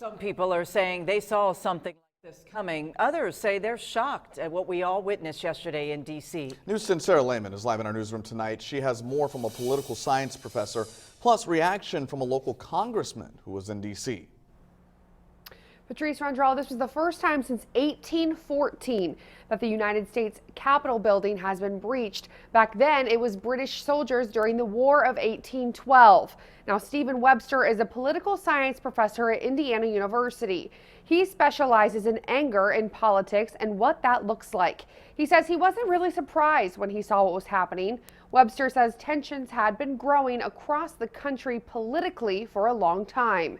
Some people are saying they saw something like this coming. Others say they're shocked at what we all witnessed yesterday in D.C. News 10 Sarah Lehman is live in our newsroom tonight. She has more from a political science professor, plus reaction from a local congressman who was in D.C. Patrice Rondrell, this was the first time since 1814 that the United States Capitol building has been breached. Back then, it was British soldiers during the War of 1812. Now, Stephen Webster is a political science professor at Indiana University. He specializes in anger in politics and what that looks like. He says he wasn't really surprised when he saw what was happening. Webster says tensions had been growing across the country politically for a long time.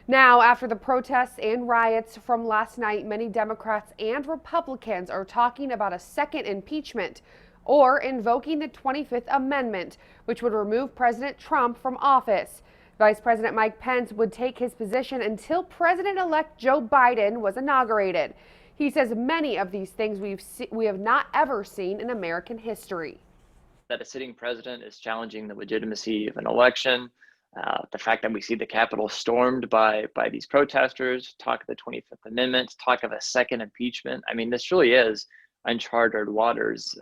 Now, after the protests and riots from last night, many Democrats and Republicans are talking about a second impeachment or invoking the 25th Amendment, which would remove President Trump from office. Vice President Mike Pence would take his position until President-elect Joe Biden was inaugurated. He says many of these things we have not ever seen in American history. That a sitting president is challenging the legitimacy of an election. The fact that we see the Capitol stormed by these protesters, talk of the 25th Amendment, talk of a second impeachment. I mean, this really is uncharted waters.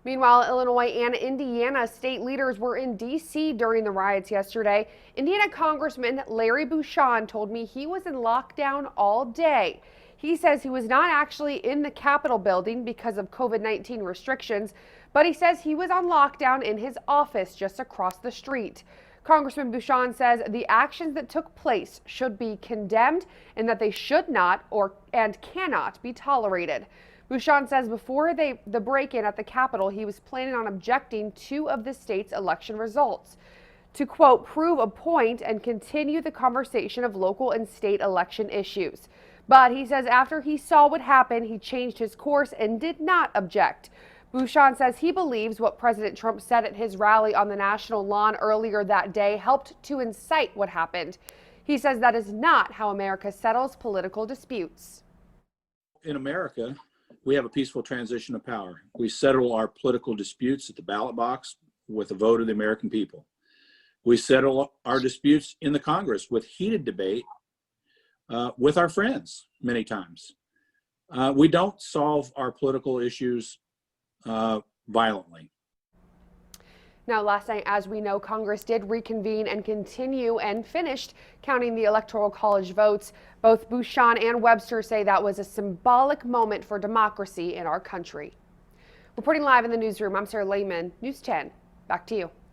Meanwhile, Illinois and Indiana state leaders were in D.C. during the riots yesterday. Indiana Congressman Larry Bucshon told me he was in lockdown all day. He says he was not actually in the Capitol building because of COVID-19 restrictions, but he says he was on lockdown in his office just across the street. Congressman Bucshon says the actions that took place should be condemned and that they should not and cannot be tolerated. Bucshon says before the break-in at the Capitol, he was planning on objecting two of the state's election results to, quote, prove a point and continue the conversation of local and state election issues. But he says after he saw what happened, he changed his course and did not object. Bucshon says he believes what President Trump said at his rally on the national lawn earlier that day helped to incite what happened. He says that is not how America settles political disputes. In America, we have a peaceful transition of power. We settle our political disputes at the ballot box with a vote of the American people. We settle our disputes in the Congress with heated debate with our friends many times. We don't solve our political issues violently. Now, last night, as we know, Congress did reconvene and continue and finished counting the Electoral College votes. Both Bucshon and Webster say that was a symbolic moment for democracy in our country. Reporting live in the newsroom, I'm Sarah Lehman, News 10. Back to you.